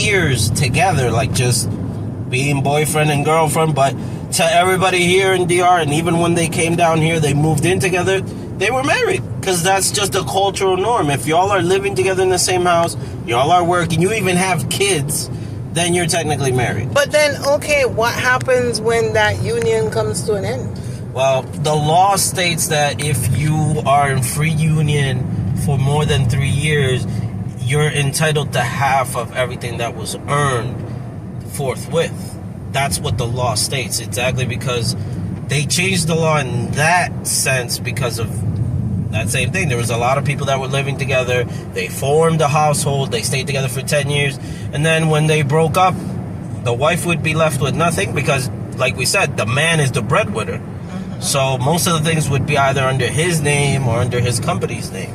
years together, like just being boyfriend and girlfriend. But to everybody here in DR, and even when they came down here, they moved in together, they were married. Because that's just a cultural norm. If y'all are living together in the same house, y'all are working, you even have kids, then you're technically married. But then, okay, what happens when that union comes to an end? Well, the law states that if you are in free union for more than 3 years, you're entitled to half of everything that was earned forthwith. That's what the law states, exactly, because they changed the law in that sense because of that same thing. There was a lot of people that were living together. They formed a household. They stayed together for 10 years. And then when they broke up, the wife would be left with nothing because, like we said, the man is the breadwinner. So most of the things would be either under his name or under his company's name.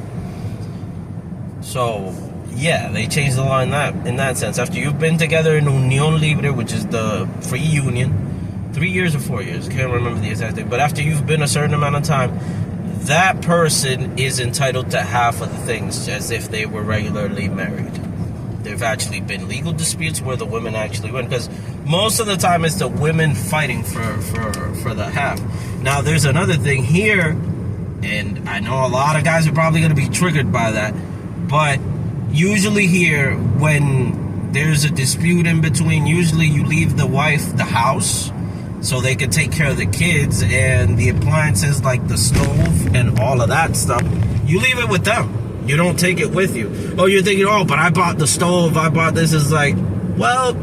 So, yeah, they changed the law in that sense. After you've been together in Unión Libre, which is the free union, 3 years or 4 years, can't remember the exact thing, but after you've been a certain amount of time, that person is entitled to half of the things as if they were regularly married. There've actually been legal disputes where the women actually win, because most of the time it's the women fighting for the half. Now, there's another thing here, and I know a lot of guys are probably going to be triggered by that, but usually here, when there's a dispute in between, usually you leave the wife the house so they can take care of the kids and the appliances like the stove and all of that stuff. You leave it with them. You don't take it with you. Oh, you're thinking, oh, but I bought the stove, I bought this. It's like, well,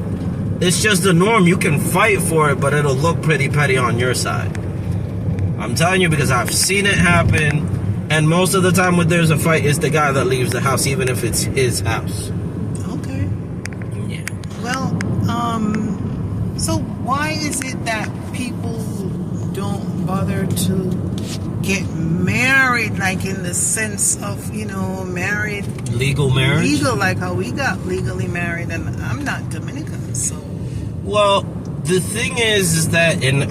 it's just the norm. You can fight for it, but it'll look pretty petty on your side. I'm telling you, because I've seen it happen, and most of the time when there's a fight, it's the guy that leaves the house, even if it's his house. Okay. Yeah. Well, so why is it that people don't bother to get married, like in the sense of, married? Legal marriage? Legal, like how we got legally married, and I'm not Dominican, so. Well, the thing is that, and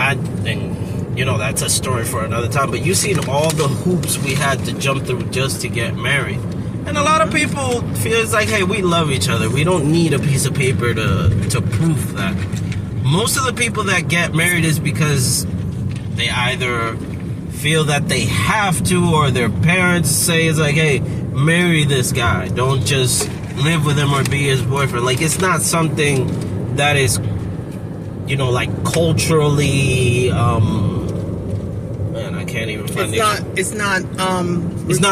that's a story for another time, but you've seen all the hoops we had to jump through just to get married. And a lot of people feel it's like, hey, we love each other. We don't need a piece of paper to prove that. Most of the people that get married is because they either feel that they have to, or their parents say it's like, hey, marry this guy. Don't just live with him or be his boyfriend. Like, it's not something that is, like culturally, man, I can't even find it. It's not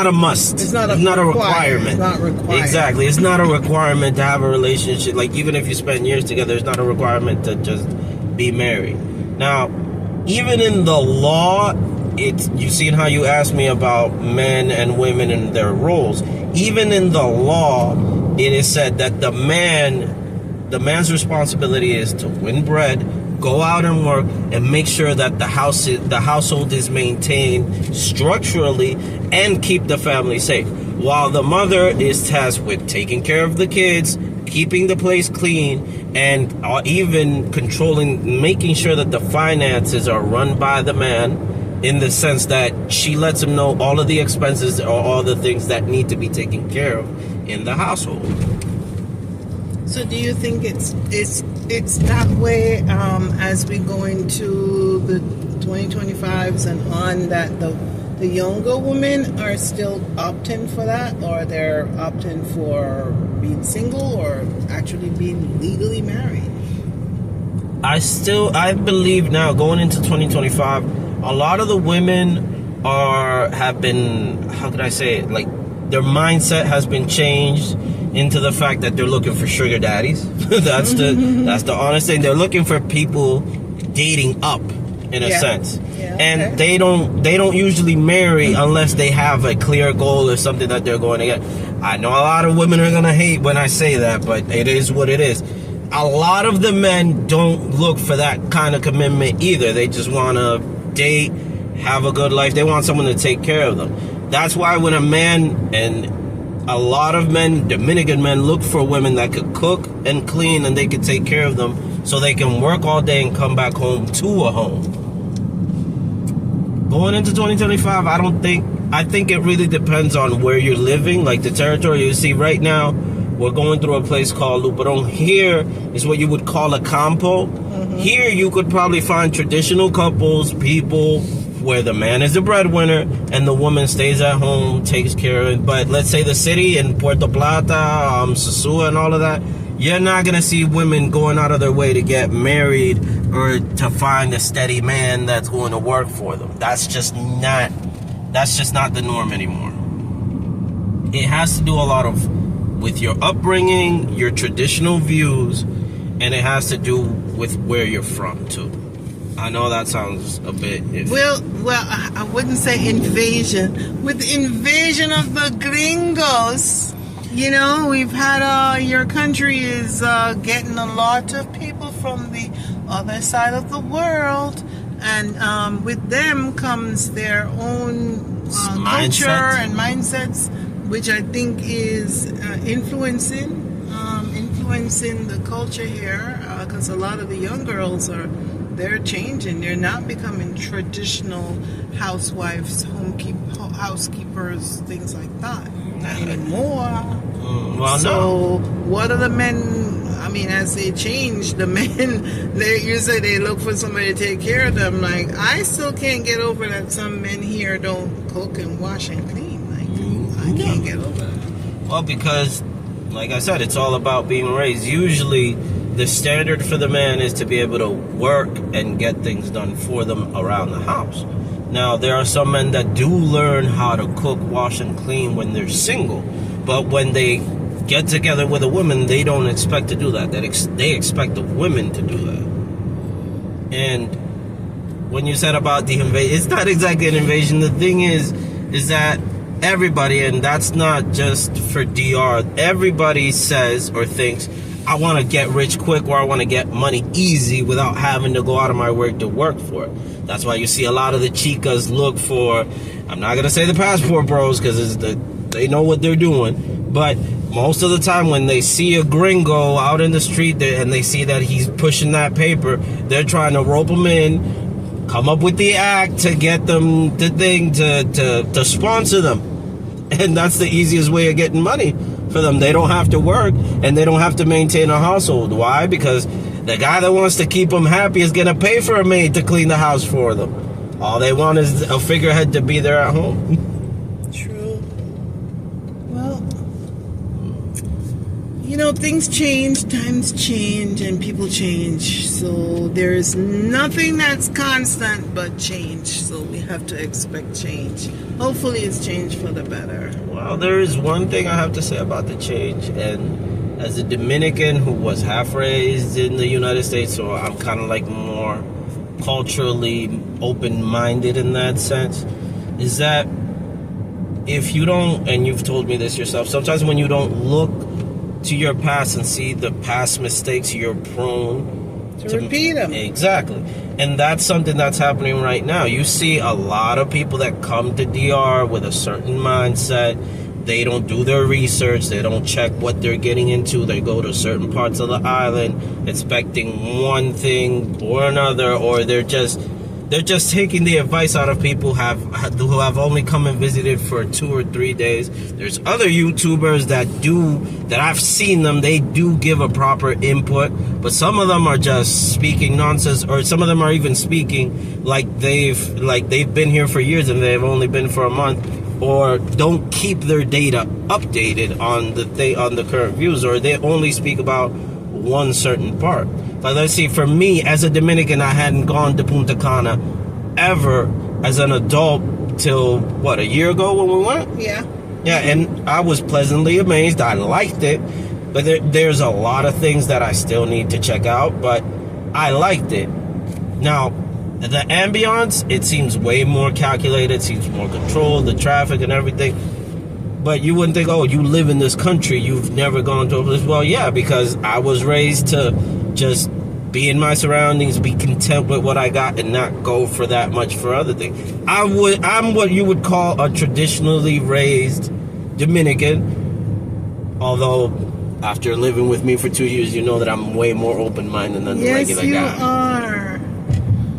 a must. It's not a requirement. It's not required. Exactly. It's not a requirement to have a relationship. Like, even if you spend years together, it's not a requirement to just be married. Now, even in the law, you've seen how you asked me about men and women and their roles. Even in the law, it is said that the man's responsibility is to win bread, go out and work, and make sure that the household is maintained structurally and keep the family safe. While the mother is tasked with taking care of the kids, keeping the place clean, and even making sure that the finances are run by the man, in the sense that she lets him know all of the expenses or all the things that need to be taken care of in the household. So do you think it's that way as we go into the 2025s and on, that the younger women are still opting for that, or they're opting for being single or actually being legally married? I believe now, going into 2025, a lot of the women have been, how could I say it, like, their mindset has been changed into the fact that they're looking for sugar daddies. That's the honest thing. They're looking for people dating up, in a sense. Yeah, okay. And they don't usually marry unless they have a clear goal or something that they're going to get. I know a lot of women are going to hate when I say that, but it is what it is. A lot of the men don't look for that kind of commitment either. They just want to date, have a good life. They want someone to take care of them. That's why when a man, and a lot of men, Dominican men, look for women that could cook and clean and they could take care of them, so they can work all day and come back home to a home. Going into 2025, I think it really depends on where you're living, like the territory. You see right now, we're going through a place called Luperon. Here is what you would call a campo. Here you could probably find traditional couples, people where the man is the breadwinner and the woman stays at home, takes care of it. But let's say the city in Puerto Plata, Sosúa and all of that, you're not going to see women going out of their way to get married or to find a steady man that's going to work for them. That's just not the norm anymore. It has to do a lot with your upbringing, your traditional views, and it has to do with where you're from too. I know that sounds a bit iffy. Well, I wouldn't say invasion. With the invasion of the gringos, you know, we've had your country is getting a lot of people from the other side of the world, and with them comes their own culture and mindsets, which I think is influencing the culture here, because a lot of the young girls they're changing. They're not becoming traditional housewives, housekeepers, things like that anymore. What are the men? I mean, as they change, the men, you say they look for somebody to take care of them. Like, I still can't get over that some men here don't cook and wash and clean. Like, I can't get over that. Well, because, like I said, it's all about being raised. Usually, the standard for the man is to be able to work and get things done for them around the house. Now, there are some men that do learn how to cook, wash, and clean when they're single. But when they get together with a woman, they don't expect to do that. They expect the women to do that. And when you said about the invasion, it's not exactly an invasion. The thing is that everybody, and that's not just for DR, everybody says or thinks, I want to get rich quick, or I want to get money easy without having to go out of my way to work for it. That's why you see a lot of the chicas look for, I'm not going to say the passport bros, because they know what they're doing, but most of the time when they see a gringo out in the street and they see that he's pushing that paper, they're trying to rope him in, come up with the act to get them the thing to sponsor them. And that's the easiest way of getting money for them. They don't have to work and they don't have to maintain a household. Why? Because the guy that wants to keep them happy is going to pay for a maid to clean the house for them. All they want is a figurehead to be there at home. True. Well, you know, things change, times change, and people change. So there's nothing that's constant but change. So we have to expect change. Hopefully it's change for the better. Well, there is one thing I have to say about the change. And as a Dominican who was half raised in the United States, so I'm kind of like more culturally open-minded in that sense, is that if you don't, and you've told me this yourself, sometimes when you don't look to your past and see the past mistakes, you're prone to repeat them. Exactly. And that's something that's happening right now. You see a lot of people that come to DR with a certain mindset. They don't do their research. They don't check what they're getting into. They go to certain parts of the island expecting one thing or another, or they're just taking the advice out of people who have only come and visited for 2 or 3 days. There's other YouTubers that I've seen them. They do give a proper input, but some of them are just speaking nonsense, or some of them are even speaking like they've been here for years and they've only been for a month, or don't keep their data updated on the current views, or they only speak about one certain part. Like, let's see, for me as a Dominican, I hadn't gone to Punta Cana ever as an adult till a year ago when we went? Yeah, and I was pleasantly amazed. I liked it, but there's a lot of things that I still need to check out, but I liked it. Now, the ambiance, it seems way more calculated, seems more controlled, the traffic and everything. But you wouldn't think, oh, you live in this country, you've never gone to a place. Well, yeah, because I was raised to just be in my surroundings, be content with what I got, and not go for that much for other things. I'm what you would call a traditionally raised Dominican, although after living with me for 2 years, you know that I'm way more open-minded than the regular guy. Yes, you are.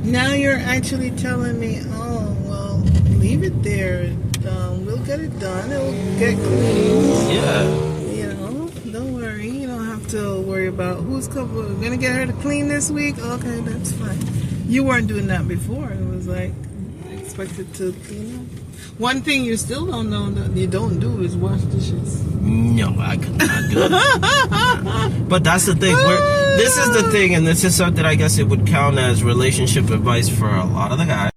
Now you're actually telling me, oh, well, leave it there. We'll get it done. It'll get clean. Yeah. You know, don't to worry about who's coming. We're gonna get her to clean this week. Okay, that's fine. You weren't doing that before. It was like expected to clean up. One thing you still don't know that you don't do is wash dishes. No, I could not do it. But that's the thing. This is the thing, and this is something I guess it would count as relationship advice for a lot of the guys.